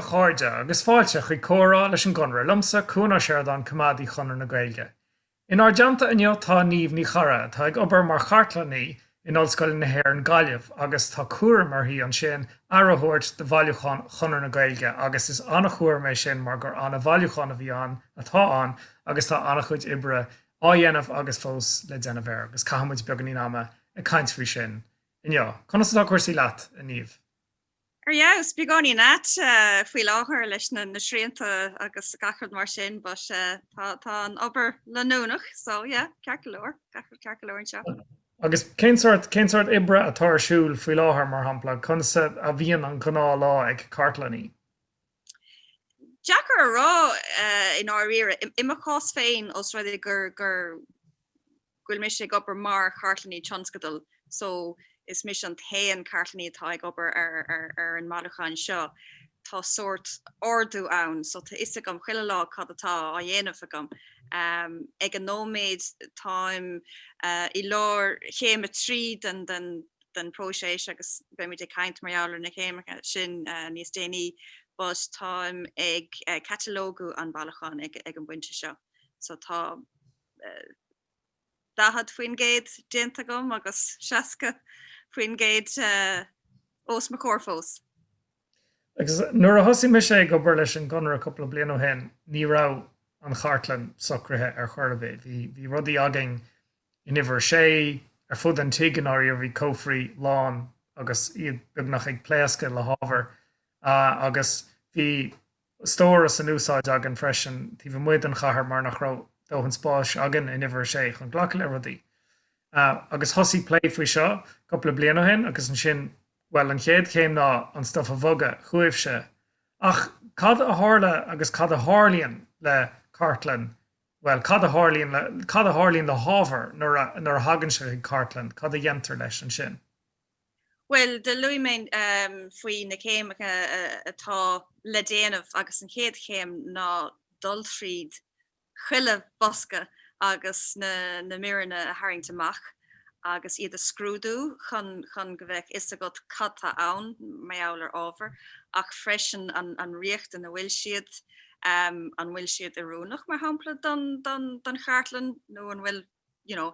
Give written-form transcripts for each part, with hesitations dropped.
cháirde agus fáilte chuig comhrá leis an gConradh lumsa Cuan Ó Seireadáin Coimeádaí Chonradh na Gaeilge. In ardeanta inniu tá Niamh Ní Charra tá ag obair mar Chartlann in Ollscoil na hÉireann Gaillimh agus tá cuaireadh mar hí an sin arrothabhairt de bhailiúchán Chonradh na Gaeilge agus is annach chuair mé sin mar gur anna bhailiúchán a bhí an atá an agus tá annach chuid ibre á dhéanamh agus fós le déanamh air agus caihamid beag ní ama a caint faoi sin. Inniu, conas atá cuairsaí leat a Niamh. Ja, spiagání nat faoi láthair leis na srianta agus gachard mar sin, but tá an obair le nónach, so yeah, ceart go leor anseo. Agus cén sort ibre atá ar siúl faoi láthair mar shampla consa a bhíonn an gná lá ag Chartlann. Jackar rá in áíire imime chás féin os ruidir gur bhfuil mé sé obair mar Chartlann Chonradh, so is mis an théan Chartlann tá ag obair ar an malachain seo tá sort ordú ann, so tá is agam chuile lá cad atá á dhéanamh agam. Ag an nóméid táim I lár chéime trí den próséis agus be muid caint marall na chéime sin níos déanaí, but táim ag catalógu an bailachán ag an buinte seo. So tá dahad faoin géad déanta agam agus seaca faoin géad os ma chóirfós. Agus nuair a thosaigh me sé ag obair leis an gConradh couple of bliain ó shin, ní rá an Chartlann socrthe ar Chonradh. Bhí rudaí againn in uimhir sé ar fud an tuigeann bhí cófraí lán agus iad beagnach ag pléasca le hábhar agus bhí stóras an úsáid agan freisin tí bhí muid an chathair mar nach rá dóthain spáis agan in uimhir sé chun ghlacha le rudaí. Agus thosaigh plé faoi seo couple of bliain ó shin agus an sin well an chéad céim ná an stuff a bhoga chuaimh se. Ach cad a tharla agus cad a tharlaíonn le Chartlann, well cad a tharlaíonn le hábhar nuair a hagann se ag Chartlann, cad a dhéantar leis an sin. Well, de luimein faoi na céim atá le déanamh agus an chéad céim ná dul tríd chuile bosca agus na miranna a haingtamach agus iad a scrúdú chun go bheith is a got catta ann meálar ábhar ach freisin an riocht an bhfuil siad a rúnach mar hampla don Chartlann nó an bhfuil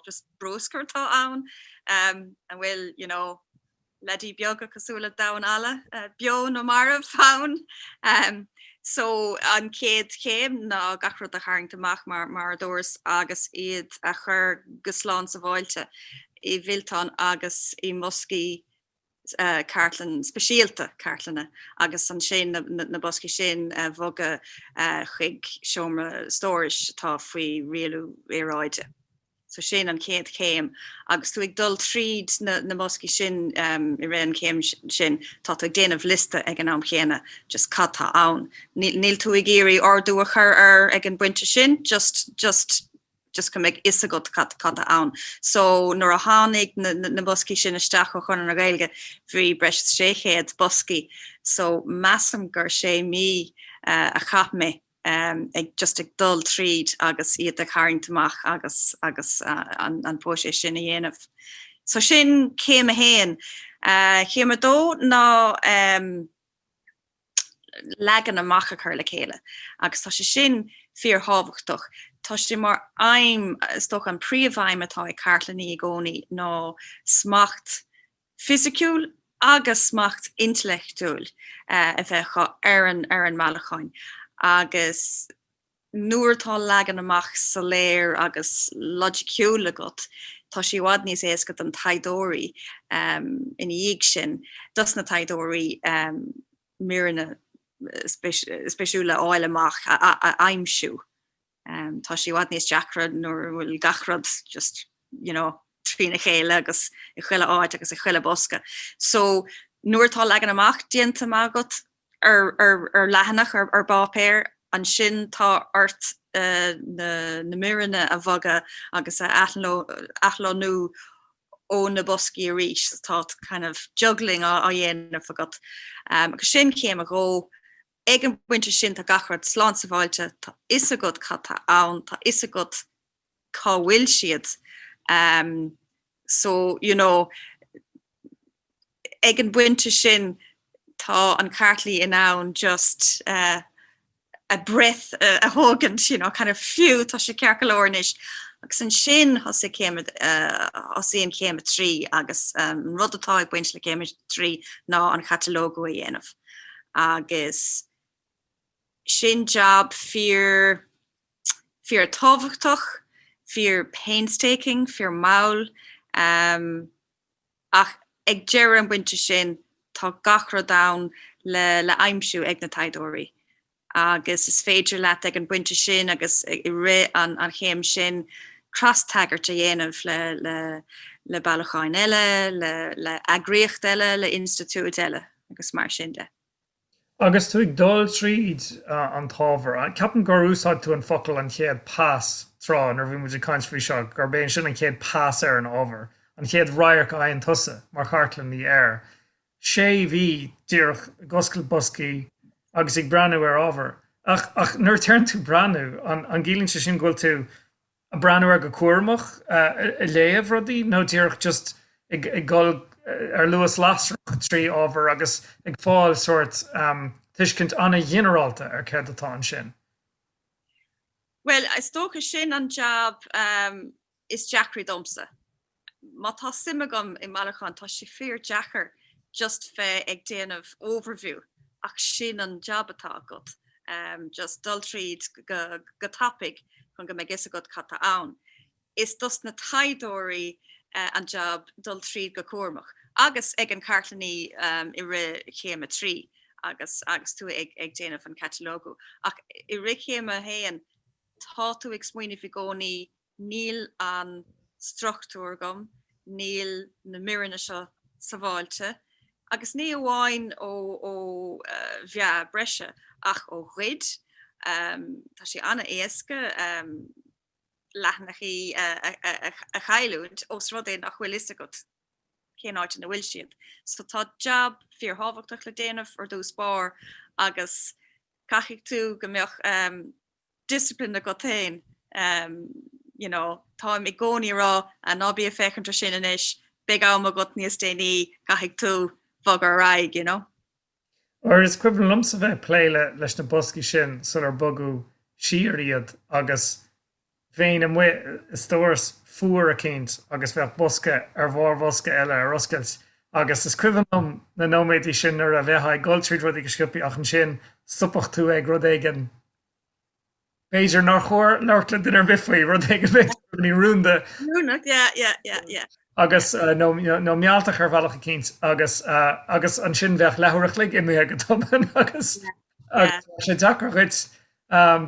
just broscar tá ann an bhfuil ledí beaga cosúla da ala bio nó marmh fáin. So an céad céim ná gachrad a haingtamach mar dúras agus iad a chur goslán sa bháilte I bhiltán agus I moscí Chartlann speisialta Chartlanna agus an sin na boscí sin bhoga chuig seomra stóris tá faoi rialú éráide. So sin an céad céim agus tú ag dul tríd na moscí sin I réan céim sin tá ag déanamh lista ag an am chéine just cattá ann. Níl tú ag géirí ordú a chur ar ag an buinte sin just go meg is a got catta ann. So nuair a tháinig na boscí sin isteach ó Chonradh na Gaeilge bhí breis sé chéad boscí, so massam gur sé mí a chap me ag dul tríd agus iad a haingtamach agus an póise sin a dhéanamh. So sin céim a héin. Céim a dó ná legan amach a chur le chéile agus tá sé sin fíor hábhachtach. Tá sé mar aim stoch an príomhhaim atá ag Chartlann I gcónaí ná smacht fisiciúil agus smacht intellectúil a bheith ar an malachain. Agus nuair tá legan amach sa léir agus logiciúil agat, tá sé bhfad níos éascat an taiddóirí in dhéag sin, dus na taiddóirí miranna speisiúla áil amach a aimsiú. Tá sé bhfad níos deacrad nuair bhfuil gachrad just trína chéile agus I chuile áid agus I chuile bosca. So nuair tá legan amach déanta agat ar lehanach ar bápéir an sin tá ort na miranna a bhaga agus a athlónú ó na boscí a rís, tá kind of juggling á dhéanamh agat. Agus sin céim a gó ag an buinte sin tá gachrad slán sa bháilte tá is a god catta ann, tá is a god cá bhfuil siad. So, ag an buinte sin tá an cartlaí in ann just a breath a hógant, you know, kind of fiú tá sé cearcalóirnis. Agus an sin has sé céime trí agus rud atá ag buint le céime trí ná an catalógu a dhéanamh. Agus sin job fear tábhachtach, fear painstaking, fear maul, ach ag deir an buinte sin tá gachra down le aimimsú ag na taidóirí. Agus is féidir leat ag an buinte sin agus I ré an chéim sin crosstagart a dhéanamh le bailacháin eile, le agriocht eile, le institúid eile agus mar sin de. Agus tú ag dul tríd an tábhar. Ceapan gur úsáid tú an focail an chéad pás trán ar bhí muidir caint faoi seo, gur béon sin an chéad pás ar an ábhar. An chéad raireach a an tusa mar Chartlann ní air. Sé bhí díreach goscail boscaí agus ag breanú ar ábhar. Ach nuair tearn tú breanú, an gílinn sé sin ghfuil tú a breanú ar go cuairmach I léamh rudaí, nó díreach just ag gol ar luas lasrach trí ábhar agus ag fáil sort tuiscint anna dhéanarálta ar céad atá an sin. Well, is tócha sin an job is Jackrí domsa. Má tá simagam I Malachan tá sé fear Jackar just fé ag déanamh overview ach sin an job atá agat. Just dul tríd go topic chun go mé gis agat chatta ann. Is dus na taidóirí an job dul tríd go cuairmach. Agus ag an cartlaní I ri chéime trí agus tú ag déanamh an catalógu. Ach I ri chéime héan tá tú ag smuoineh I gcónaí níl an struchtúr gom, níl na miranna seo sa bháilte, agus ní amháin ó bhea breise ach ó chuid, tá sé anna éasca leithnachaí a chailúd os rud é nach bhfuil is agat cén áit na bhfuil siad. So tá job fear hábhachtach le déanamh ar dús spár agus caithfidh tú go mbeadh discipline a go tain. You know, tá I gcónaí rá a nábí a fechantar sin inis, beag am a got níos déanaí caithfidh tú bhagar raig, you know. Or is cuimhin lumsa bheith pléile leis na boscaí sin sur ar bogu siríod agus féin am is tóras fuair a céint agus bheith bosca ar bhar bosca eile ar oscailt agus is cuimhin na nóméidí sin ar a bheitha Gailtachta rud ag sciúpi ach an sin supach tú ag rud éigen Béidir nach chóir leirtla den ar bifaí rud ag ní rúnda. Rúnach, yeah. Agus nó mealtach ar bhealach a céint agus an sin bheith lehuireach lig imime go toban agus sé deachar chuid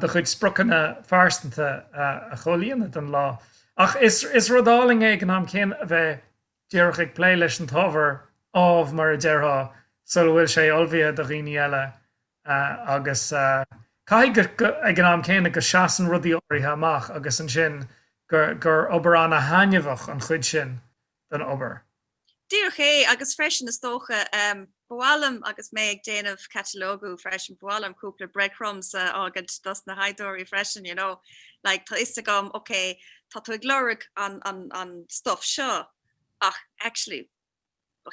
de chuid sprochanna fearstanta a cholíonna den lá. Ach is rudáling ag an am cén a bheith dearach ag plé leis an tábhar ábh mar a deartha so bhfuil sé olbhíad a riine eile agus caiig ag an am céine go seaan rudí áirithe amach agus an sin gur obair anna hainmhach an chuid sin den obair. Díoch é agus freisin is tócha bhálam agus mé ag déanamh catalógu freisin bhálam cúpla breadcrumbs agad dus na haidóirí freisin, you know, like tá is agam, okay, tá tú ag glóric an stuff seo ach actually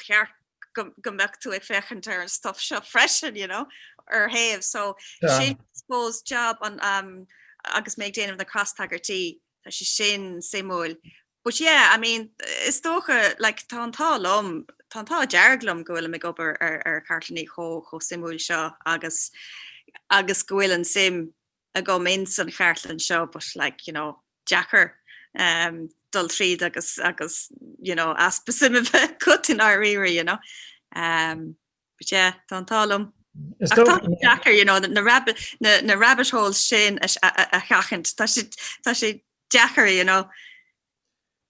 cheart go mbeadh tú ag fechantar an stuff seo freisin, you know, ar haamh, so sin suppose job an agus mé ag déanamh na crosstaggartí tá sé sin simúil. But yeah, I mean, is tócha, like, tá dearglum go bhfuil me gobar ar cartlaní cho simúil seo agus go bhfuil an sim a go mins an Chartlann seo, but like, you know, Jackar dul tríd agus you know, aspa simime cut in our riri, you know. But yeah, tá Jackar, you know, na rabbit holes sin a chachant, tá sé Jackar, you know.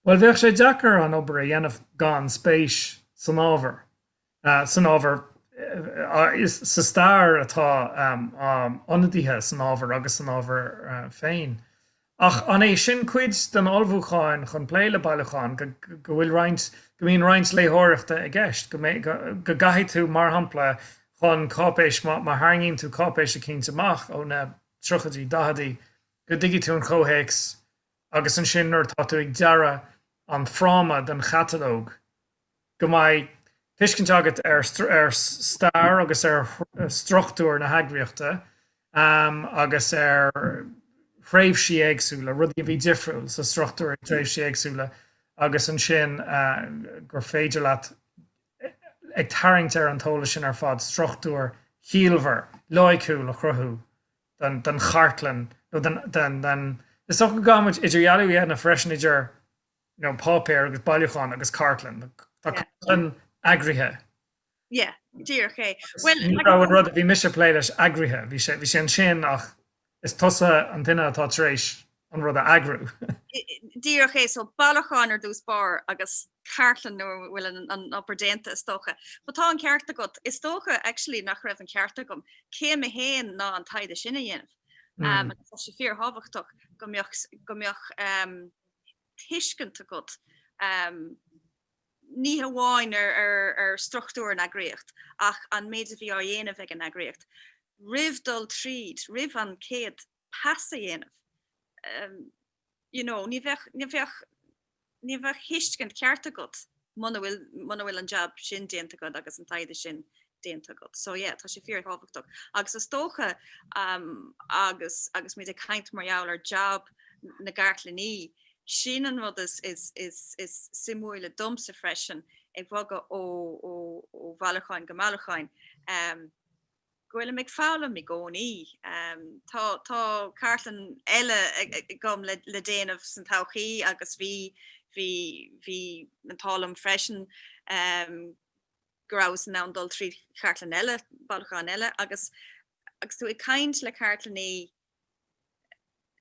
Well, bheadh sé Jackar an obair a dhéanamh gan spéis san ábhar. San ábhar is sa stair atá ionadaithe san ábhar agus san ábhar féin. Ach an é sin cuid den olbhúcháin chun pléile bailacháin go bhfuil bhíon roinnt léitheoireachta a gceist go gaiithí tú mar hampla chun cápéis má hangíonn tú cápéis a cínta amach ó na truchadaí dahadaí go dtigi tú an chomhéics agus an sin nuair tá tú ag deara an phráma den chatalóg go mbeidh tuiscint agat stair agus struchtúir na heagraíochta agus phréimhsí éagsúla rudí a bhí difriúil sa struchtúir tréimhsí éagsúla agus an sin gur féidir leat ag tarraingt an tóla sin ar fad struchtúir híalmhar láithciúil a chruthú den Chartlann den is so go gamuid idir Ealaíon na freisin idir pápéir agus bailúcháin agus Chartlann tá Chartlann agríthe. Yeah, dear okay. Well, rud a bhí mis plé leis agríthe bhí sé an sin ach is tusa an duine atá tréis an rud a agrú. Dear okay, so bailúcháin ar dús bar agus Chartlann nó bhfuil an upper déanta is tócha. But tá an ceart agat is tócha actually nach raibh an ceart agam céim a héin ná an taide sinna dhéanamh. Tá sé fear hábhachtach gombeoch tuiscint agat ní hamháin ar struchtúir an agriocht ach an méid a bhí á dhéanamh ag an agriocht. Rih dul tríd, rih an céad pasa dhéanamh. Ní bheith hiiscint ceart agat mana bhfuil an job sin déanta agad agus an taide sin déanta agad. So yeah, tá sé fear hábhachtach. Agus is tócha agus méid a caint marall ar job na Gaeltachta sin an rud is simúile domsa freisin ag bhaga ó bhealacháin go mealacháin. Gohfuil ag fála mi gcónaí. Tá Chartlann eile gom le déanamh san todhchaí agus bhí an tálam freisin gorás ná dul trí Chartlann eile, bailacháin eile agus tú ag caint le Chartlann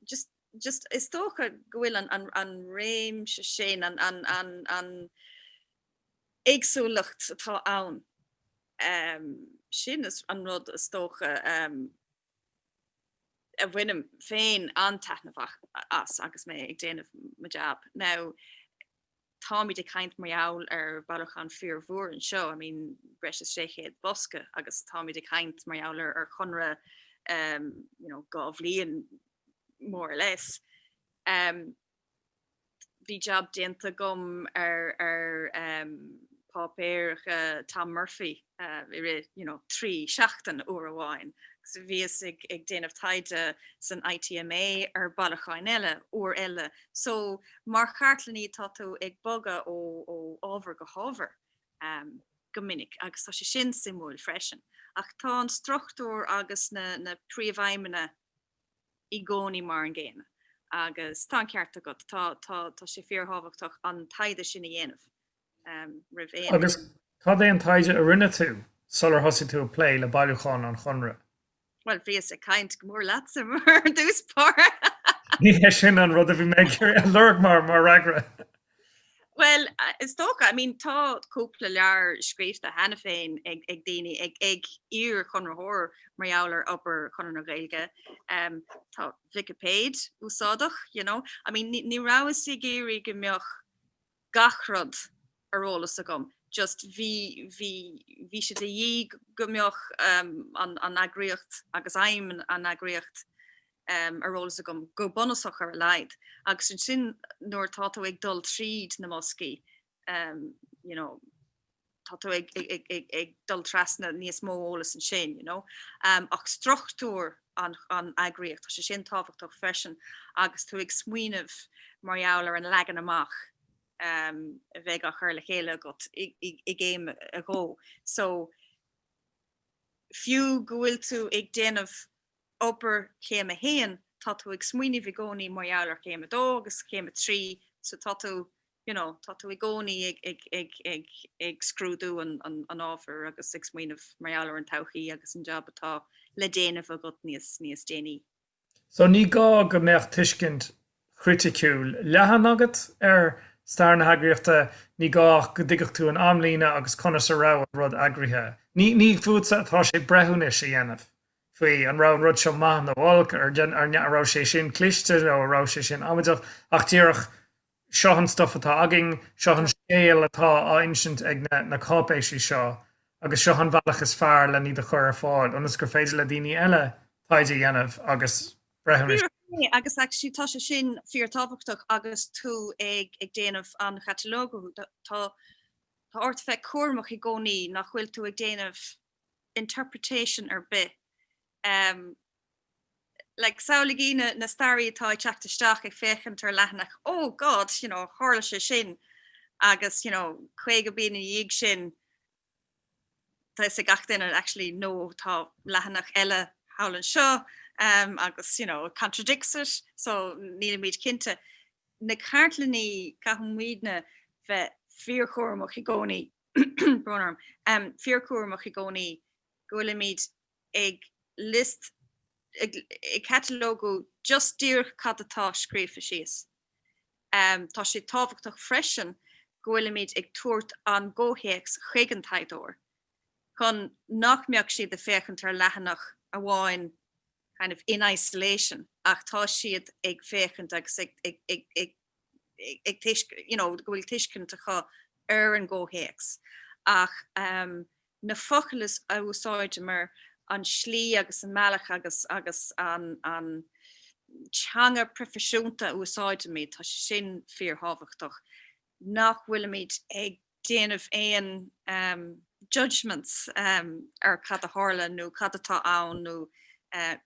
just is tócha gohfuil an réim se sin an éagsúlacht atá ann. Sin is an rud is tócha a bhfuinm féin antaithnamh as agus mé ag déanamh ma job. Now tá mí de caint marall ar bailacháin fíormhór an seo, I mean breis is séchéad bosca agus tá mí de caint marall ar Chonradh gá bhliain more or less. Bhí job déanta gom ar pápéir Tom Murphy trí seachtain uair amháin. So bhíos ag déanamh taide san ITMA ar bailacháin eile uair eile. So mar Chartlann tá tú ag boga ó ábhar go hábhar go minic agus tá sé sin simúil freisin. Ach tá an struchtúr agus na príomhhaimena I gcónaí mar an ggéine. Agus tá ceart agat tá sé fear hábhachtach an taide sin dhéanamh. Agus cad é an taide a rinne tú sular thosaigh tú a plé le bailúcháin an Chonradh. Well bhíos a caint go mór leatsa mar dús pár. Ní é sin an rud a bhí méid lurg mar ragra. Well, is tócha, I mean tá cúpla lear scríbhta hena féin ag daoine ag ír Chonradh marall upper Chonradh na Gaeilge. Tá Wikipedia úsádach, I mean ní ráwas I géirí go mbeoch gachrod arolalas agam. Just bhí sé de dhí go mbeoch an agriocht agus aim an agriocht arolalas agam go bonusach ar leid. Agus sin nuair tá tú ag dul tríd na moscí, tá tú ag dul trasna níos mó ólas an sin, ach struchtúr an agriocht, tá sé sin tábhachtach freisin, agus tú ag smuoinmh marall ar an legan amach. A bheith a chuir le chéile agat I géim a go. So fiú gohfuil tú ag déanamh opair céim a héan, tá tú ag smuoinmh I gcónaí marall ar céim a dó agus céim a trí, so tá tú ag gcónaí ag scrúdú an ábhar agus ag smuoinmh marall ar an todhchaí agus an job atá le déanamh agat níos déanaí. So ní gá go mbeadh tuiscint criticúil leathan agat ar stair na heagraíochta ní gá go dtiguh tú an amlíne agus conas a rá rud agríthe. Ní fuúsa atá sé brethúne sé dhéanamh. Faoi an rá rud seo maith na bhálca ar rá sé sin cliste ó rá sé sin amideach ach tíoch seo an stuff atá agin, seo an scéal atá á insint ag na cápéisí seo, agus seo an bhealach is fearr le ní de chur ar fáil, anas gur féidir le daoine eile taide dhéanamh agus brethúne. Agus actually tá sé sin fear tábhachtach agus tú ag déanamh an chatalógu tá ort feith cuairmach I gcónaí nach bhfuil tú ag déanamh interpretation ar bith. Like saola gine na starí atá teachtasteach ag féchant ar leathnach, oh God, hála sé sin, agus, chuige bína dhéag sin, tá sa gach duine actually nó tá leathnach eile hálann seo, agus, contradicts it, so níl míid cinnte. Na cartlaní cahumhuiidne bheith fíorchúirmach I gcónaí, brónarm, fíorchúirmach I gcónaí, gohfuil míid ag list, ag catalógu just dír cad atá scríofa síos. Tá sé tábhachtach freisin gohfuil míid ag tuairt an ggóhéics chuigean taiddóir. Chun nachmbeadh siad a féchant ar leathanach a bháin kind of in isolation, ach tá siad ag féchant agus ag gohfuil tuiscint chu ar an ggóhéics. Ach na focalas a úsáide mar an slí agus an mealach agus an teanga profisiúnta úsáide mí tá sin fíorthábhachtach. Nach bhfuil míid ag déanamh éon judgments ar cad a tharla nó cad atá ann nó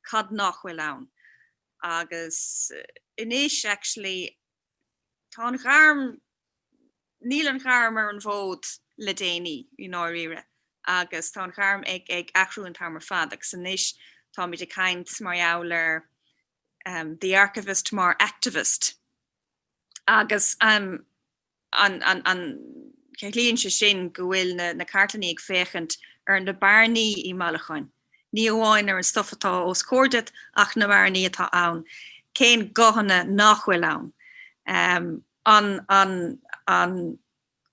cad nach bhfuil ann. Agus inis actually tá an gharm, níl an gharm ar an bhód le déanaí I náiríre. Agus tá an gharm ag achrú an tamar fad, agus inis tá míid a caint mar eabhlar the archivist mar activist. Agus an chelíonn sé sin go bhfuil na cartlaní ag féchant ar na bearnaí I Malacháin. Ní amháin ar an stuff atá Ollscoil ach na bearnaí atá ann. Cén gothanna nach bhfuil ann. An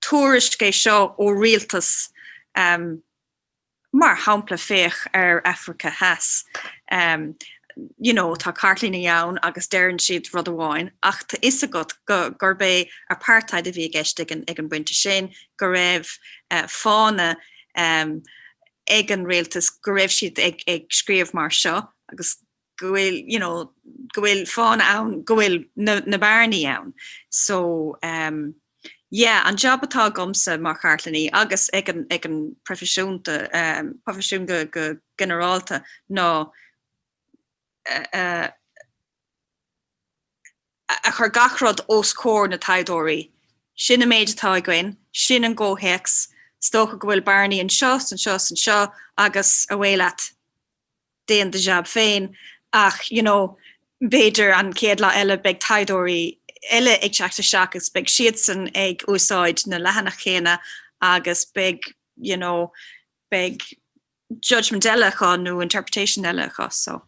tuairiscé seo ó rialtas mar hampla féach ar Africa heas. Tá cartlaí ann agus deireann siad rud amháin, ach tá is agat gur bé apartheid a bhí gceist ag an buinte sin, go raibh fána ag an réaltas go raibh siad ag scríomh mar seo, agus go bhfuil fána ann, go bhfuil na bearnaí ann. So, an job atá gomsa mar cartlaní agus ag an profisiún go generálta ná a chur gachrod Ollscoil na taiddóirí. Sin a méid atá againn, sin an ggóhéics, stocha go bhfuil bearnaí an seo, agus a bhfuil déan de job féin, ach, béidir an céad lá eile beag taiddóirí eile ag teachtasteach agus beag siad san ag úsáid na leathanach chéine agus beag, beag judgment eile chu nó interpretation eile chu, so.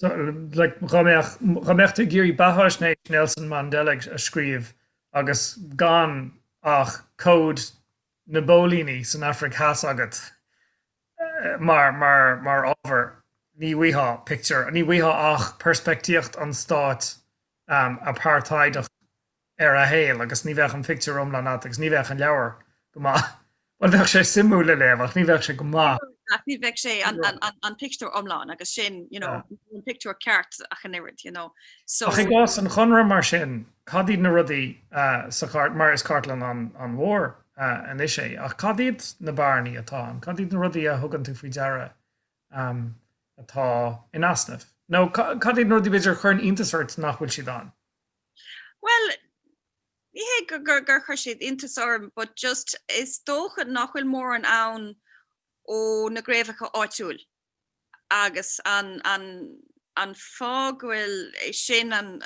So, like, rameachta géirí bathasnéid Nelson Mandela a scríomh agus gan ach cód na bólíní san Afric has agat mar ábhar ní bhuithe picture, ní bhuithe ach perspectíocht an stát apartheidach ar a héal agus ní bheith an picture omlan agus ní bheith an leabhar go maith. Well bheith sé simú le léamh ach ní bheith sé go maith. Ní bheith sé an picture omláin agus sin, an picture ceart a chanirid, So ach I gás an chonradh mar sin, cadíad na rudaí mar is Chartlann an mhór an is sé, ach cadíad na bearnaí atá, cadíad na rudaí a thugann tú faoi deara atá in asnamh. No, cadíad na rudaí beidir chur an intasart nach bhfuil siad an? Well, ihe gur chuir siad intasarm, but just is dócha nach bhfuil mór an ann ó na gréibheacha áitiúil. Agus an fág bhfuil sin an,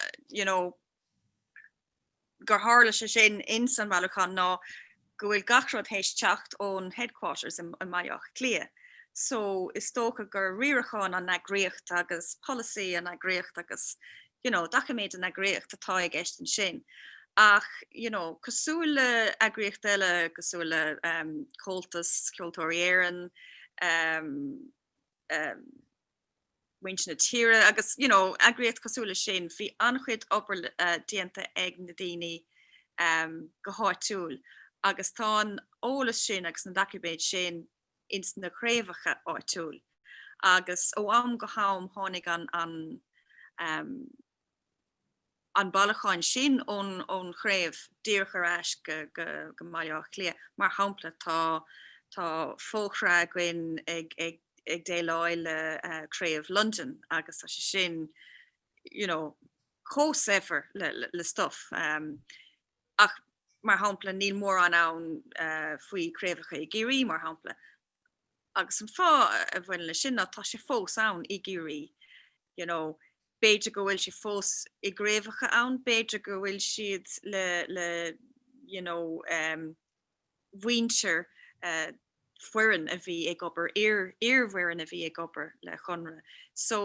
gur hála sé sin in San Malachan ná go bhfuil gachrod hééis teacht ón headquarters in maiach clia. So is tócha gur riarachán an agréocht agus policy an agréocht agus, dacha méid an agréocht atá ag eistin sin. Ach, cosúla agréocht eile, cosúla cultas, Cultúir hÉireann, Roinn na tíre, agus, agréocht cosúla sin, bhí anchuid obair dianta ag na daoine go háitiúil, agus tá an ólas sin agus na dacibéid sin ins na chréibheacha áitiúil. Agus ó am go ham tháinig an an bailacháin sin ón chréibh díorchar eis go maileach lia mar hampla tá fóchrá gin ag déileáil le chréibh London agus tá sin cós efer le stuff ach mar hampla níl mór an faoi chréibhacha i géirí mar hampla agus an fá a bhain le sin tá sé fós ann i géirí beidir go bhfuil si fós i gréibhacha ann beidir go bhfuil siad le bhaintear fuireann a bhí ag obair iarmhuireann a bhí ag obair le Chonradh so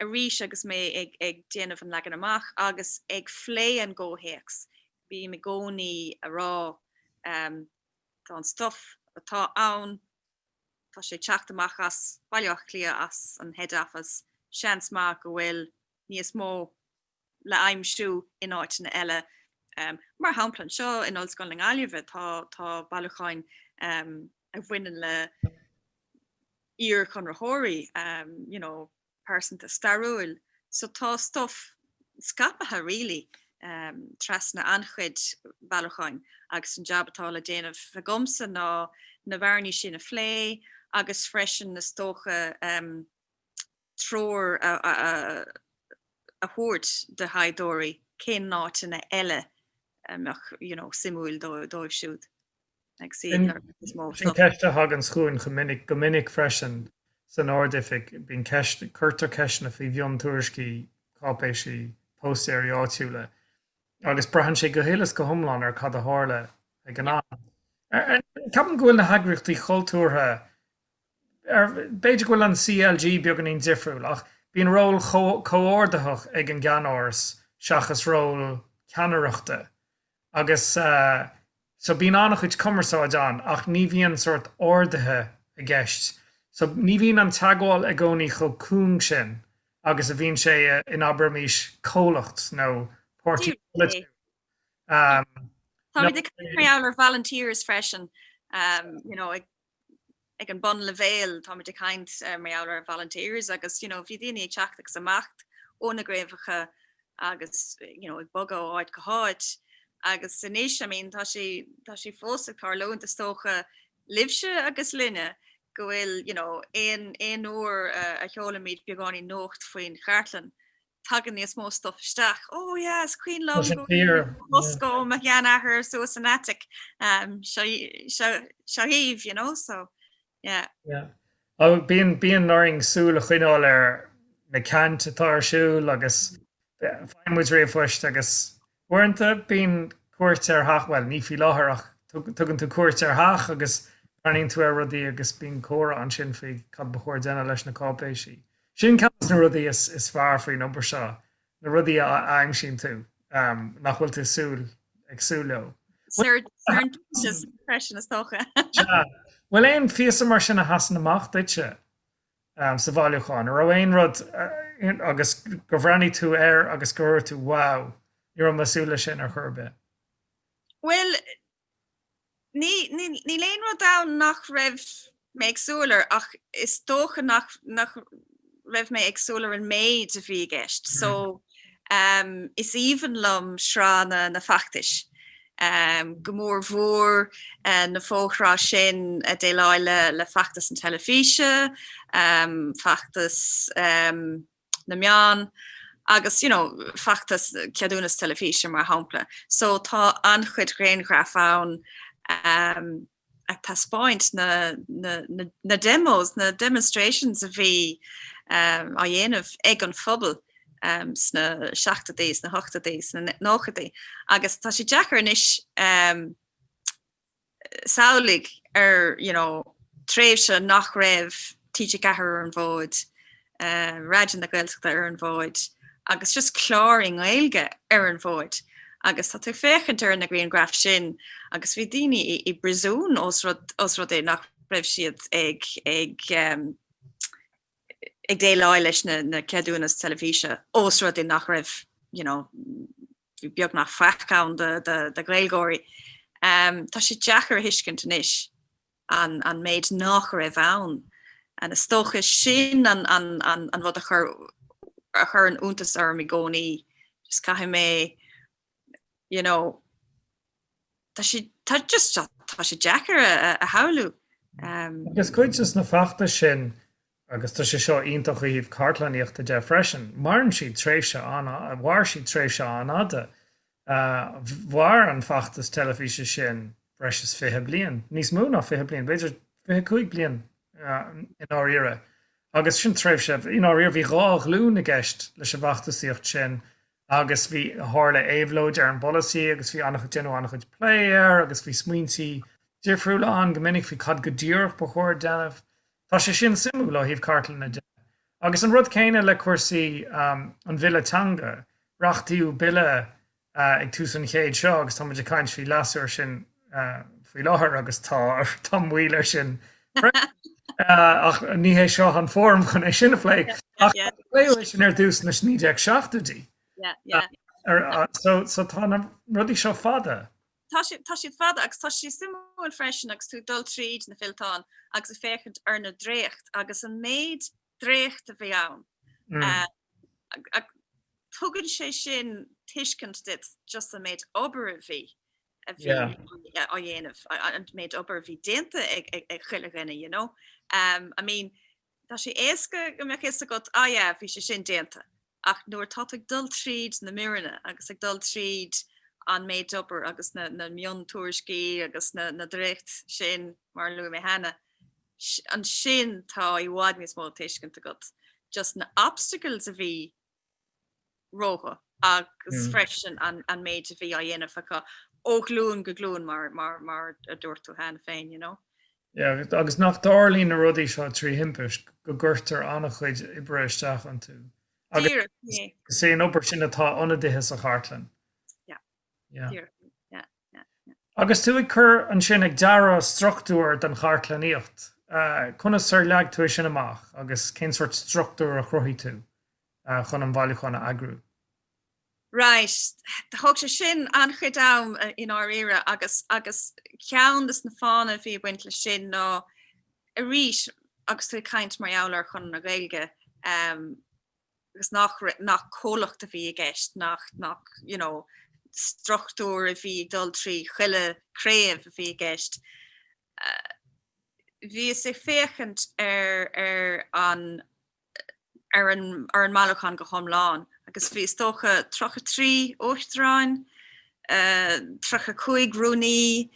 a rís agus mé ag déanamh an legan amach agus ag phlé an ggóhéachs bhí me gcónaí a rá tá an stuff atá ann tá sé teacht amach as bailach lia as an head office seans má go bhfuil níos mó le aimimsú in áit na eile mar hamplan seo in Ollscoil na Gaillimh tá bailacháin a bhaineann le Conradh person to starúil so tá stuff scapatha really tras na anchuid bailacháin agus an jobbatá le déanamh a gomsa ná na bharní sin a phlé agus freisin na stócha tróir a thuirt de haiddóirí cén náit in na eile simúil dóibh siúd. Sin ceiste hagan schuin go minic freisin san ordifig bín chuirtar ceisna fao bhion tuairiscí cápéisi postéirí áitiúla agus brahan sé go hélas go thomláin ar cad a tharla ag an am. Capan go bhfuil na heagraíochtaí chultúrtha beidir go bhfuil an CLG beag an on difriúil ach bíon ról comhordathach ag an gceanóras seachas ról ceannaireachta agus so bíon annach chuid cumarsáideán ach ní bhíon sort ordathe a gceist. So ní bhíon an teagháil a gcónaí cho cún sin agus a bhíon sé in abermís cólacht nó pórtí. Tá de méálar volunteers freisin ag an bun le bhéil tá de kaint méálar volunteers agus bhí daine teachtas amach ó na gréibhacha agus ag bogá áid go háid agus sanéis tá sé fósa tarlónta tócha libse agus linne go bhfuil éon uair a cheolamid beagání nócht faoin Chartlann tagan níos mó stuff isteach yes Queen Love Ollscoil me gan ahar so san attic híh so yeah bíon noring súla chuineáil ar na cant atású agus feimmuid réomhfuist agus uanta bíon cuairt ar thach ní fi látharach tugann tú cuairt ar thach agus raníonn tú ar rudaí agus bíon córa an sin faoi cad bachóir déine leis na cápéisi. Sin ceas na rudaí is fearr faoin number seo na rudaí aim sin tú nach bhfuil tú súil ag súleo. Freisin is tócha. Well éon fiasa mar sin a hasan amach duite sa bhailúcháin ar éon rud agus go bhreanaí tú agus go tú wow you're an masúla sin ar churbe. Well ní léon rud da nach raibh mé agsúlar ach is tócha nach raibh mé agsúlar an méid a bhí gceist so is even lom srána na factis. Gomór mhór na fóchrá sin a déileáil le factas an telefíse, factas na meán, agus factas ceadúnas telefíse mar hampla. So tá anchuid réongraf ann tá Spóirt na demos, na demonstrations a bhí a dhéanamh ag an phobal. Sna 7 na 8 na 9 agus tá sé Jackar inis saolig tréimhse nach raibh tíide gahar an bhóid raidir na Gaeltachta ar an bhóid agus just chláring Gaeilge ar an bhóid agus tá tú féchant ar na gConradh sin agus bhí daoine i brisún os rud é nach raibh siad ag déileáil leis na ceadúnas telefíse os rud é nach raibh bhí beag nach feachán de Gaeilgóirí. Tá sé Jackar hiiscint inis an méid nach raibh ann an is tócha sin an bhd a chur an úntas ar mi gcónaí just caiith mé, you know, tá sé Jackar a haulú. Agus cuid just na fachta sin agus tá sé seo ionintach íomh Chartlannaíochta de freisin. Marann siad tréimhse anna, bhhair siad tréimhse anada. Bhhair an fachtas telefíse sin breis 5 bliain. Níos mó ná 5 bliain, beidir 25 bliain in áíire. Agus sin tréimhse in áíir bhí rá glún na gceist leis a bhachtasíocht sin, agus bhí tharla éhlóid ar an bolasaí, agus bhí annach déanú annach chuid pléir, agus bhí smaointí difriúla an go minic bhí cad go dtíorh ba chóir déanamh. Tá sé sin simú le híomh Chartlanna de. Agus an rud céine le cuasaí an bhile reachtaíú bille ag túsan chéad seo, agus tá muidir caint fhí lasúir sin faoi láthair agus tá mhuiir sin. Ach ní hé seo an fóm chun é sinna phlé. Ach lééis sin ar dús na sníideag seachtadí. So tá na rudí seo fada. Tá siad fada agus tá si simúil freisin agus tú dul tríd na filtáin agus a féchant ar na dréocht agus an méid dréocht a bhí ann. Tugann sé sin tuiscint dit just a méid obair a bhí a dhéanamh an méid obair a bhí déanta ag chuile rinne, you know. I mean, tá sé éasca go mbeadh is a got bhí sé sin déanta. Ach nuair tá ag dul tríd na miranna agus ag dul tríd an méid obair agus na mion tuairiscí agus na dréocht sin mar luú mé hena. An sin tá I bhád níos mó tuiscint a got. Just na obstacles a bhí róga agus freisin an méid a bhí a dhéanamh acha ó glún go glún mar a dúirtú hena féin, you know. Yeah, agus nach dálín na rudaí seo trí himpeis go gcuirtar annach chuid I breisteach an tú. Agus sé an opair sin atá ionadaithe sa Chartlann. Agus tú ag cur an sin ag deara struchtúir den Chartlannaíocht. Conas ar leag tú sin amach agus cén sort struchtúr a chruthí tú chun an bhaile chun agrú. Right, thug sé sin anchuid am in áíire agus ceann is na fána bhí buint le sin ná a rís agus tú caint mar eablar chun na Gaeilge agus nach cólacht a bhí a gceist nach you know struchtúr a bhí dul trí chuile créamh a bhí a gceist. Bhí sé féchant ar an malachan go chomláin agus bhí stocha trocha trí Uachtaráin, trocha 5 rúnaí,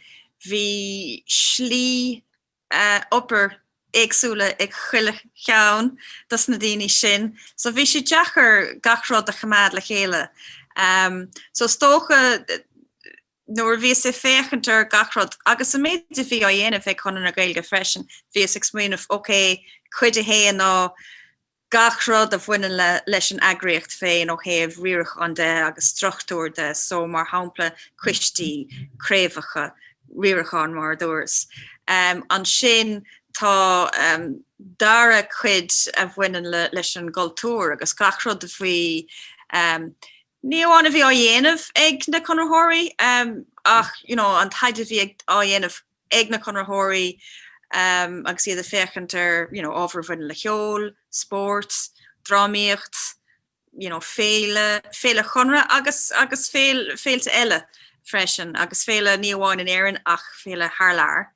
bhí slí upper éagsúla ag chuile cheann das na daoine sin. So bhí sé deachar gachrád a chamád le chéile. So stocha nuair bhí sé féchant ar gachrád agus a méid a bhí a dhéanamh ag chun na Gaeilge freisin, bhí sé smaoinmh oké chuid a héan ná gachrád a bhfuin leis an agriocht féin ó héamh riarach an de agus struchtúir de so mar hampla cuistí créimhacha riarachán mar dúirs. An sin tá dara chuid a bhfuin leis an Cultúir agus gachrád a bhí ní amháin a bhí á dhéanamh ag na Conradh ach you know an taide bhí ag á dhéanamh ag na Conradh agus iad a féchant ar you know ábhar bhain le cheol, Spóirt, drámaíocht, you know féile Chonradh agus féilte eile freisin agus féile ní amháin in éireann ach féile Harlaar.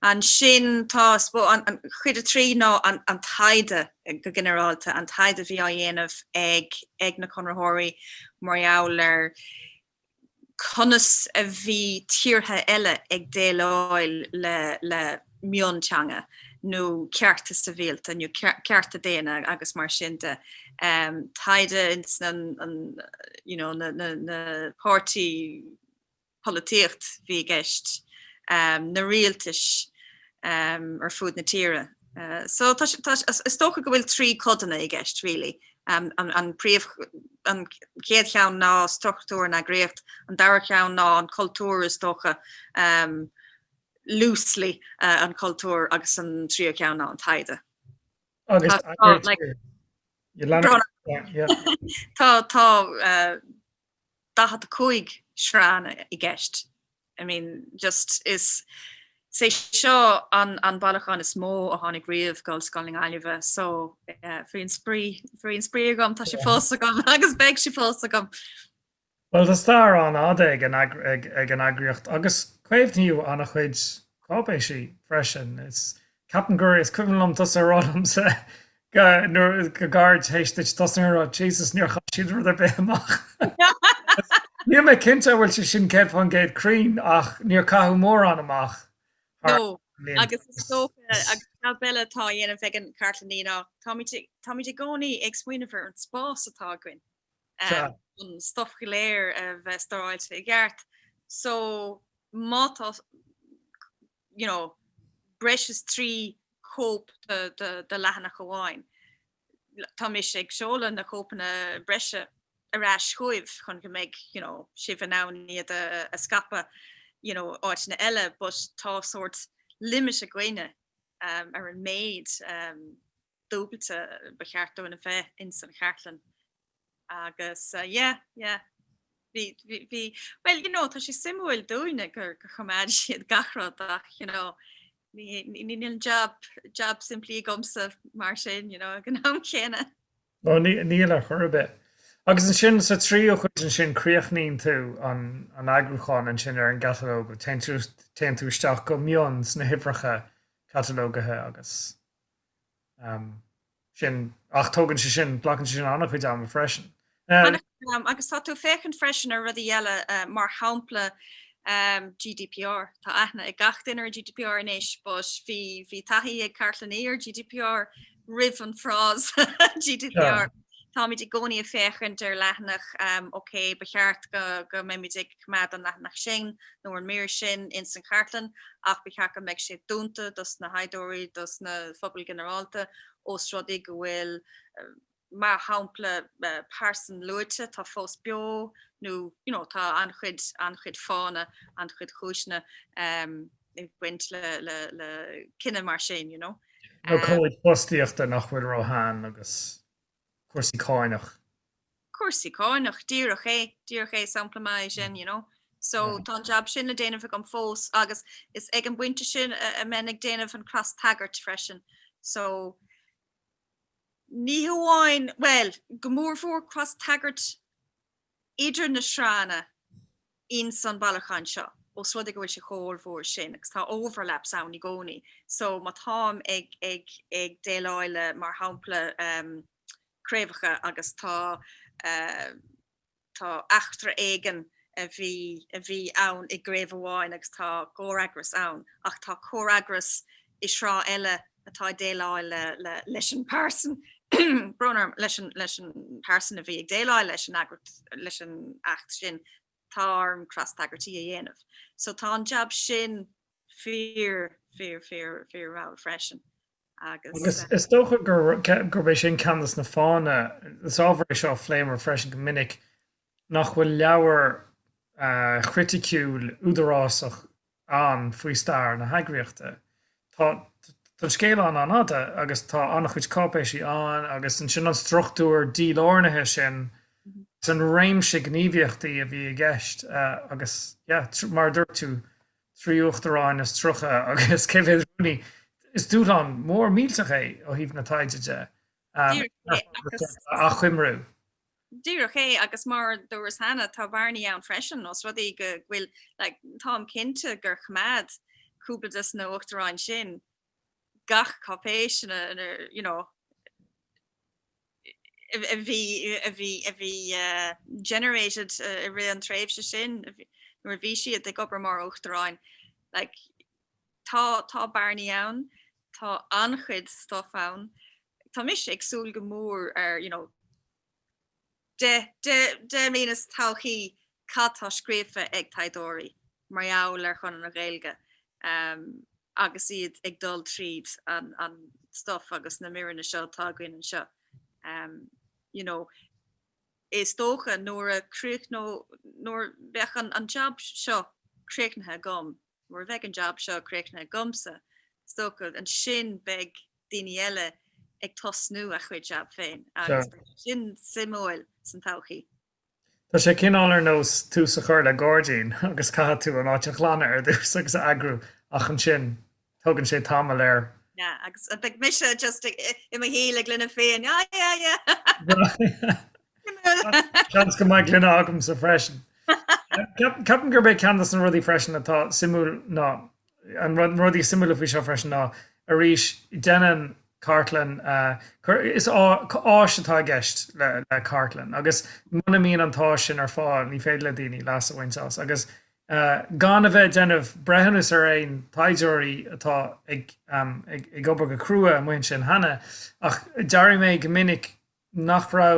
An sin tá an chuid a trí ná an taide go generalta an taide bhí á dhéanamh ag na Conradh mar eablar conas a bhí tíortha eile ag déileáil le miontanga nó cearta sa bhéalta nó cearta déana agus mar sinnta taide ins you know na pártaí políocht bhí gceist na rialtais ar fud na tíre. So is tócha go bhfuil trí codanna I gceist really. An príomh an céad cheann ná struchtúir na gréocht, an dara cheann ná an Cultúir is tócha loosely an Cultúir agus an trío ceann ná an taide. Tá 15 srána I gceist. I mean, just is sé seo an bailachán is mó a tháinig riamh go Ollscoil na Gaillimh, so faoin sprí gom tá sé fósa gom agus beag sé fósa gom. Well tá star an áda ag an agriocht agus cuimhníú anna chuid cápéis sí freisin is Captain gur is cuilumm tas arám sa nuair go gard héiste tasnarrá Jesus níor cha siidir a bheith amach. Ní mé cinnte bhfuil se sin céad fan géad crín ach níor caithú mór an amach. No, agus is so agus bella tá dhéanamh bheith an cartlaní ná Tá mí gcónaí ag smuoinehar an spás atá goin. An stuff goléir a bheith staráilte i gceart. So mátá breis is trí cóp de lehanana goháin. Tá mis ag seola na cópanna breise arás chuibh chun go méid sibh an náí a scapa áit na eile, but tá sort limit a gcuine ar an méid dóbalte becheartú na bheith in san Chartlann. Agus well tá sé simúil dúine gur chomáid siad gachród ach níl job simplí gomsa mar sin gan am chéine. Níl a churbe. Agus an sin sa trío chuid an sin críochnín tú an agrúcháin an sin ar an catalóg go teanúisteach go mion sna hifracha catalógathe agus sin ach tógann se sin blachan sin annach chuid am freisin. Agus tá tú féchan freisin ar rudí eile mar hampla GDPR. Tá aithna ag gachtain ar GDPR inis, but hí taithí ag cartlaní ar GDPR rih an frás GDPR. Tá mí gcónaí a féchant ar leithnach oké becheart go mé ag cumad an leithnach sin nó an méir sin in san Chartlann ach becheart go meid sé dúnta dus na haidóirí dus na phobal generalta os rudaí go bhfuil mar hampla persan luite tá fós bio nó tá anchuid fána anchuid chúisna i bhaint le cinenne mar sin nó cóid postíochta nach bhfuil roihan agus cuasaí cáinach. Cuasaí cáinach díreach é sampla mai sin so tá job sin le déanamh an fós agus is ag an buinte sin a menig déanamh an cross taggart freisin so ní hamháin well go mór fór cross taggart idir na srána in san bailachán seo os rudig go bhfuil se chóir fór sin agus tá overlap saon i gcónaí so má tám ag déileáile mar hampla créimhacha agus tá achtra éigen a bhí ann i gréibh amháin agus tá córagras ann ach tá córagras i srá eile atá déileáil leis an persan Bronar leis an persan a bhí ag déileáil leis an acht sin tá cross taggartí a dhéanamh. So tá an job sin fear rá freisin. Agus is dócha gur bhéh sin ceannas na fána is ábhar seo fléimar freisin go minic nach bhfuil leabhar criticúil údarrásach an faoi stair na hagraíochta. Tá scéile an anada agus tá annach chuid cápéisí an agus an sin an struchtúr dílárnathe sin san réimse gníomhíochtaí a bhí a gceist agus mar dúirt tú tríochtarráin is trucha agus céhhéad runní is dúlan mór mílteach é ó híomh na taideide a chuimrú. Díreach é agus mar dúras hena tá bharnaí an freisin os rudaí go bhfuil tám cinnte gur chumad cúpla na uachtarráin sin gach cápéis a bhí generated a ri an tréimhse sin nuair bhí siad ag obair mar uachtarráin tá bharnaí ann tá anchuid stuff ann tá mis ag súil go mór ar de mínas tauchaí cattá scríofa ag taidóirí marall ar chun na Gaeilge agus iad ag dul tríd an stuff agus na miranna seo tágain an seo is tócha nóair a cruach nóair bheith an job seo cruachnathe gom nóair bheith an job seo cruachnathe gomsa stocha an sin beag daoine eile ag tosnú a chuid job féin agus sin simúil san tauchaí. Tá sé cinál ar nós tú sa chuir le Gordín agus cai tú an áte chlána ar dús agus agrú ach an sin tugann sé tamil air. Yeah, agus a big mis just I ma héle glynne féin. Yeah. Seans go maiid glunne agam sa freisin. Ceapan gur bé ceantas an rudí freisin atá simú ná an rudí simú fao seo freisin ná a ríis denan Chartlann is áis atá gceist le Chartlann agus muna míon antá sin ar fáil ní féad le daoine las a bhaintás agus gan a bheith déanamh brehannas ar éon taidiúirí atá ag obair go crua a muin sin hana ach dearí mé go minic nach rá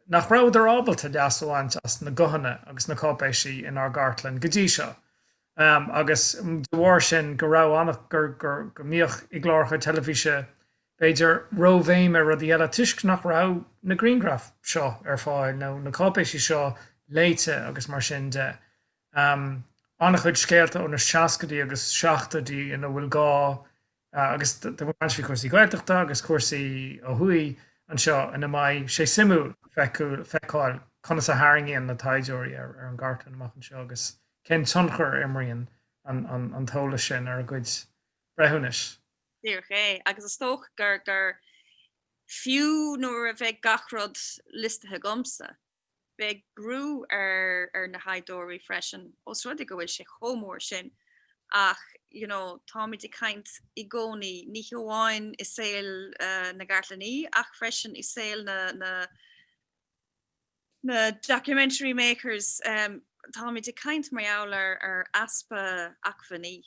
ábalta deasúhaint as na gohanna agus na cópéisí in ar Gartlann go dtí seo. Agus bhhair sin go rá annach gur míoch i gláircha telefíse beidir róbhéim ar rudí eile tuisc nach rá na Greengraph seo ar fáil nó na cópéisí seo léite agus mar sin de. Annach chuid scéalta ó na seacadaí agus seachtaí ina bhfuil gá agus bhaintí cuasaí Gaeltachta agus cuasaí ó thuaí an seo ina mai sé simú feicáil chuna sa haingíon na taidiúirí ar an Gartlann amach an seo agus cén tionchar imríonn an tóla sin ar a gcuid brethúnis. Dír é agus is tóch gur fiú nuair a bheith gachrod listethe gomsa. Bheith grú ar na haiddóirí freisin os rud go bhfuil sé chomór sin ach tá mid kaint I gcónaí ní hamháin is saoil na Gartlannaí ach freisin is saoil na documentary makers tá mid kaint mar ar aspa achfaní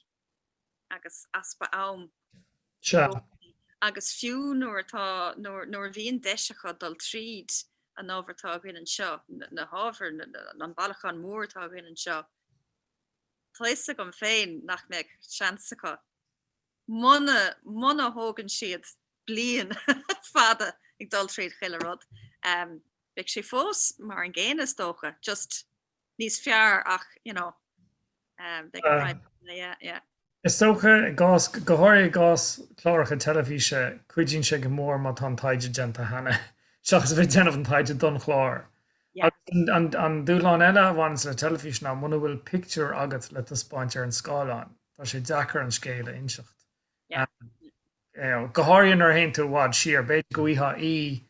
agus aspa am. Agus fiú nuair bhíon deisecha dul tríd an ábhartá gin an seo na hábhar an bailachan mór tá gin an seo. Tléise gom féin nach meid seansacha. Muna hógann siad blian fada ag dul tríd chiile rud. Bheadh sé fós mar an ggéine tócha just níos fear ach Is tócha go háir gás chláiricha telefíse cuidín sé go mór má tá taide genta hena. Seachas bheith déanamh an taide don chláir. An dúláin eile bhain le telefís ná muna bhfuil picture agat le a spáint ar an scáileán. Tá sé dechar an scéile inseacht. Go háiríonn ar haon tú bhád siar beidir go bhítha í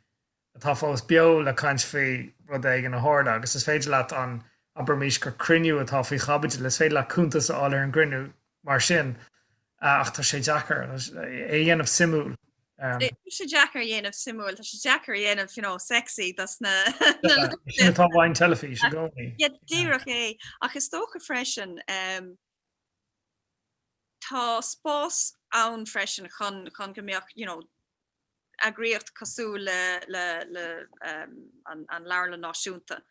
atá fós beo le caiint fao rud ag an háda agus is féidir leat an aber mís gur cruniú atá faoi chabaide le féidir le cúntas áil ar an grinú mar sin ach tá sé dechar dhéanamh simúil. sé Jackar dhéanamh simúil tá sé Jackar dhéanamh sexy das na tá bhain telefís gcónaí. Díreach é ach is tócha freisin tá spás ann freisin chun gombeoch agréocht cosú le an leabhar náisiúnta.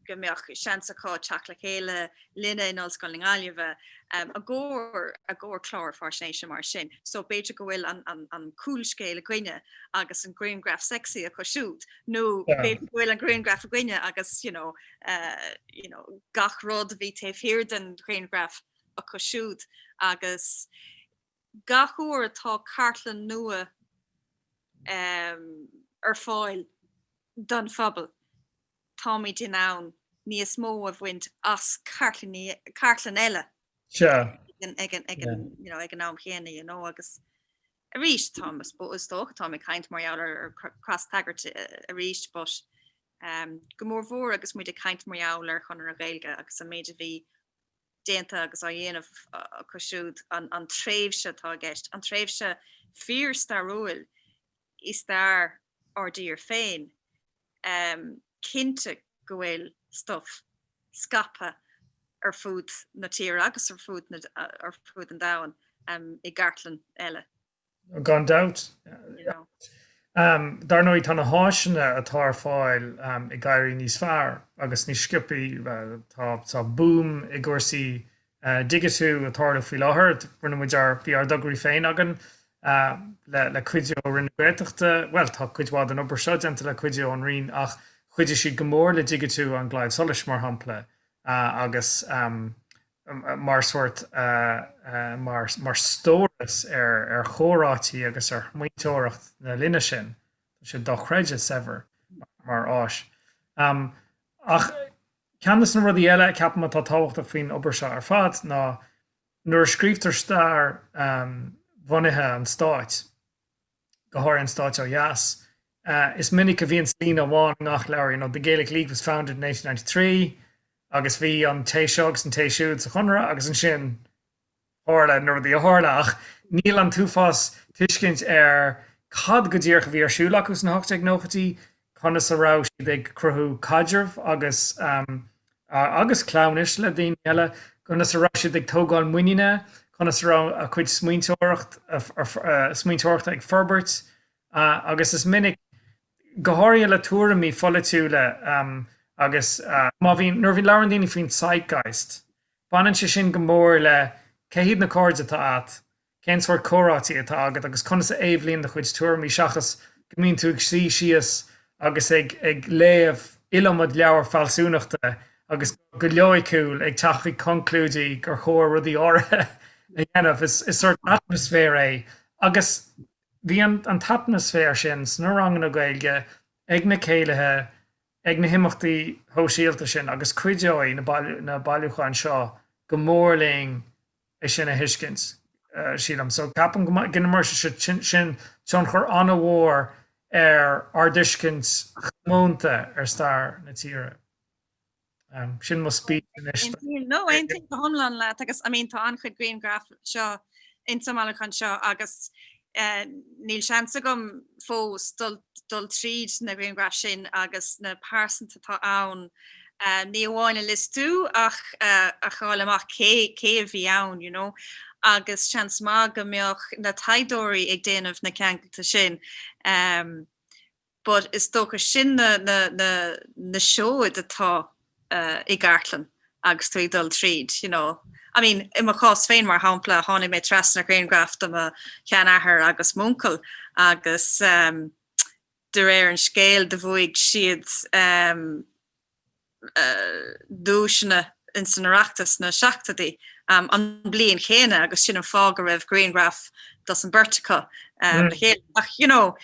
Gombeoch seansacha teach le chéile linne in Ollscoil Gaillimh a gcóir chlár farsnéise mar sin. So beidir go bhfuil an coolscéil a gcuine agus an Greengraph sexy a cosisiút. No beidir go bhfuil an Greengraph a gcuine agus gach rud bhí taobh hir den Greengraph a cosisiút agus gachúair atá Chartlann nua ar fáil don phobal. Tommy Dinán níos mó a bhaint as Chartlann eile. Ag an nám chéine agus a ríist Thomas is tóch Tommy kaint mar ar cross taggart a ríist but go mór mhór agus muid a kaint mar ar chun a Gaeilge agus a méidir bhí déanta agus a dhéanamh a cosisiúd an tréimhse tá gceist. An tréimhse fíor starúil is dar ardír féin. Cinnte go bhfuil stuff scapa ar fud na tír agus ar fud an dain I Gartlann eile. Gan doubt. Dar nóid tána háisina atá ar fáil I gaiirí níos fearr agus ní scipaí tá boom I gcúrsaí digiú atála faoi láthair rinne muid bhí ar dograí féin agan le cuideó rinne Gaeltachta, well tá cuidhád an obair seo déanta le cuideó an rion ach chuidir si go mór le digiú an gláid solas mar hampla agus mar soort mar stóras ar chórátí agus ar muintóireacht na linne sin sé dochreide sever mar áis Ach ceannas na rudí eile ceapama tá tábhachtta faoin obair seo ar fad ná nuair scríbtar stair bhunaithe an Stáit go háir an Stáit ó dheas. Is minic a bhíon slí amháin nach leir. The Gaelic League was founded in 1893 agus bhí an téiseo agus an téisiúd sa Chonradh agus an sin hála nó dí hálaach. Níl an túfás tuiscint ar cad go dtíor go bhí ar siúlachas na 1890 conas a rá siad ag cruthú cadrmh agus clownish le daoine eile conas a rá siad ag tógáil muoine conas a rá a chuid smaointeoireachta ag Forbert agus is minic go háirithe le tuairimí folitiúla agus nuair bhín leabhair daoine faoin zeitgeist banan sé sin go mór le céad na cóirde atá at cénsfuir córátí atá agat agus conas a éhlíonn de chuid tuairimí seachas go mbíonn tú ag síos agus ag léamh ilamad leabhar fáilsúnachta agus go leoicúil ag tachaí conclúdaí gur chóir rudí áirithe a dhéanamh is sort atmosfér é agus bhí an atmosfér sin sna rangan na Gaeilge ag na céilethe ag na himachtaí hóisialta sin agus cuideoí na bailúcháin seo go mórling é sin a hiiscint sílam. So capan gin mar sin tion chur anna mhór ar ardiscint mónta ar stair na tíre. Sin mo speed No, ein thing go homlan le agus I mean tá anchuid GConradh seo in Somálichan seo agus níl seansa gom fós dul tríd na GConradh sin agus na pásanta tá ann ní bháin a listú ach cháil amach cé a bhí ann, you know, agus seans má go mbeadh na taidóirí ag déanamh na ceangalta sin. But is tócha sin na seoid atá I Gartlann agus tú dul tríd, you know. I mean, ima chás féin mar hampla tháinig mé tras na GConradh am cean athair agus múncail agus de réir an scéal de bhuaig siad dúisina in san oireachtas na seachtaí an bliain chéine agus sin an fág a raibh GConradh das an Bertica. Ach, you know,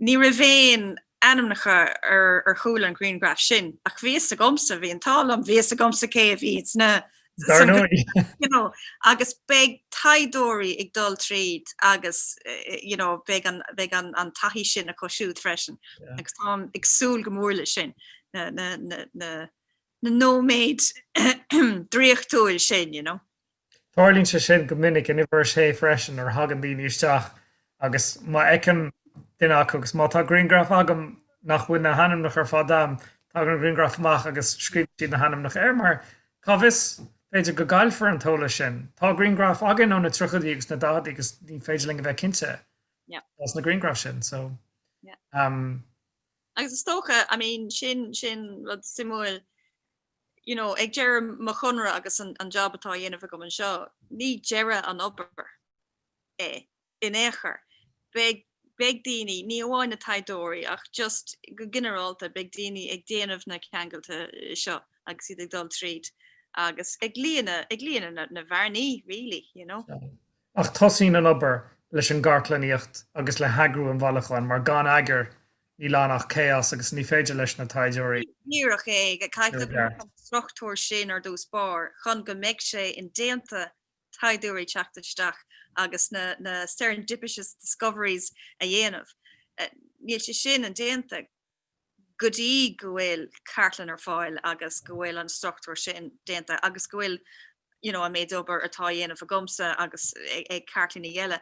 ní ra bhéin anamnacha ar chúil an GConradh sin ach bhíos a gomsa bhí an tálam bhíos a gomsa cé a bhí na you know, agus beg taidóirí ag dul tríd agus you know, beg an taithí sin a cosisiúd freisin agus tá ag súil go mór lei sin na nóméid dríochtúil sin, you know. Tharlíonn sé sin go minic in bhar sé freisin ar hagan daoine isteach agus má ecin duine agus má tá GConradh agam nach bhuiin na hanamnach ar fádam tá an GConradh amach agus scríbtí na hanamnach mar cábhis féidir go gailfar an tóla sin. Tá GConradh agan ó na truchadaí agus na dádaí agus ní féidirling a bheith cinnte. Tás na GConradh sin, so. Agus is tócha, I mean, sin rud simúil, you know, ag deir mo Chonradh agus an job atá dhéanamh go an seo, ní deire an obair in éair. Beg daoine, ní amháin na taidóirí ach just go generalta beg daoine ag déanamh na ceangalta seo agus iad ag dul tríd. Agus ag líana na bharnaí, really, you know. Ach tosín an obair leis an gartlaíocht agus le hagrú an bhalachán mar gan agur ní lánach chaos agus ní féidir leis na taidóirí. Níorach ag caiithla struchtúir sin ar dús bar chun go mbeidh sé in déanta taidóirí teachtaisteach agus na serendipitous discoveries a dhéanamh. Níl sé sin an déanta godí go bhfuil Chartlann ar fáil agus go bhfuil an struchtúir sin déanta agus go bhfuil, you know, a méid obair atá dhéanamh a gomsa agus ag Chartlann i dhéile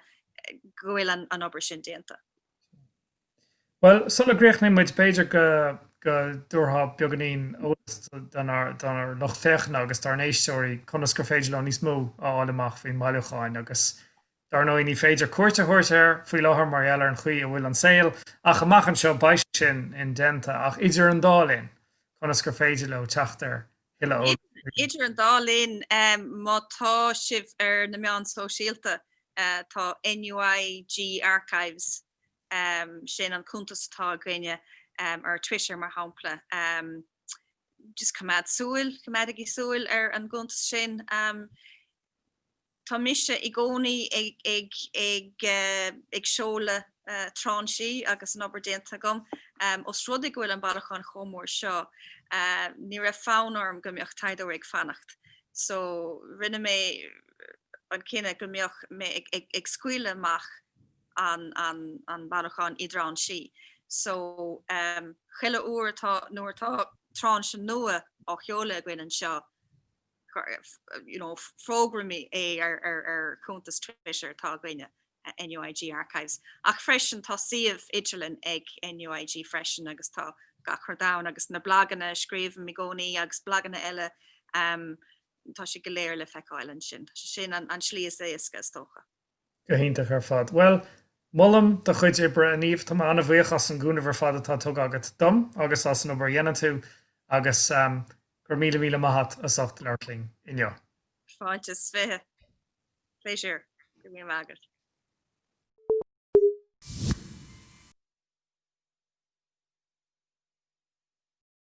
go bhfuil an obair sin déanta. Well, sulla gréachnaí muid beidir go dúrtha beaganín ólas don ar loch féachna agus tar an éistóirí conas gur féidir le níos mó áil amach faoin maileáin agus dar nó ní féidir cuairte thuirtear faoi láthair mar eile an chuí a bhfuil an saoil ach amach an seo bais sin in déanta ach idir an dálinn conas gur féidir le teachtar hiile ó. Idir an dálinn má tá sibh ar na meán sóisialta tá NUIG Archives sin an cúntas tá gréine ar Twitter mar hampla. Just Coimeádaí súil ar an cúntas sin. Tá mise i gcónaí ag seola tránsaí agus an obair déanta gom os rudaigh bhfuil an bailachán chomór seo ní ra fánorm gombeoch taidó ag fannacht. So rinne mé an cinenne gombeoch mé ag scuile amach an barachán Eagrán si. So chuile uair nuair tá tranche nua á cheola gin an seo frógrami ar chuntas Twitter tá gine NUIG Archives. Ach freisin tá siomh Idirlinn ag NUIG freisin agus tá gConradh agus na blaganna scríomh mi gcónaí agus blaganna eile tá si go léir le feiceáil sin. Sin an slíos é isca tócha. Gohínta ar fad. Well, mollam de chuid ibre a níomh tá anna bhuioch as an gúna bhar fad atá tug agat dom agus as an obair dhéana tú agus gur míle maithe a socht leirling inneo. Fáintes fé. Pléisiúr. Go mí agad.